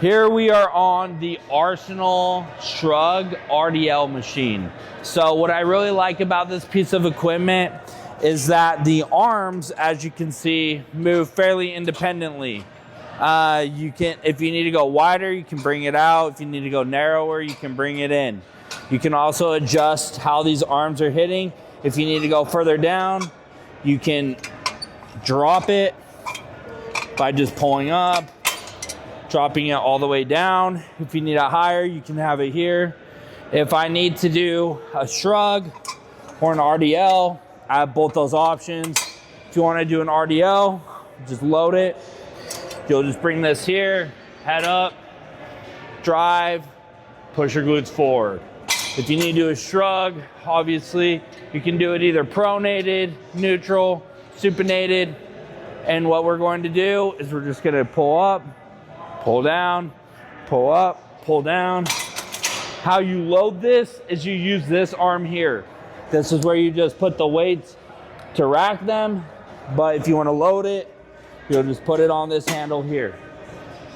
Here we are on the Arsenal Shrug RDL machine. So what I really like about this piece of equipment is that the arms, as you can see, move fairly independently. If you need to go wider, you can bring it out. If you need to go narrower, you can bring it in. You can also adjust how these arms are hitting. If you need to go further down, you can drop it by just pulling up, dropping it all the way down. If you need it higher, you can have it here. If I need to do a shrug or an RDL, I have both those options. If you want to do an RDL, just load it. You'll just bring this here, head up, drive, push your glutes forward. If you need to do a shrug, obviously, you can do it either pronated, neutral, supinated. And what we're going to do is we're just going to pull up, pull down, pull up, pull down. How you load this is you use this arm here. This is where you just put the weights to rack them. But if you want to load it, you'll just put it on this handle here.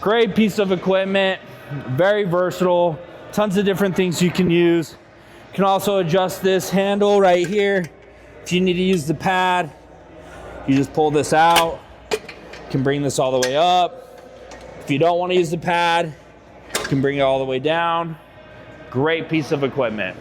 Great piece of equipment, very versatile, tons of different things you can use. You can also adjust this handle right here. If you need to use the pad, you just pull this out. You can bring this all the way up. If you don't want to use the pad, you can bring it all the way down. Great piece of equipment.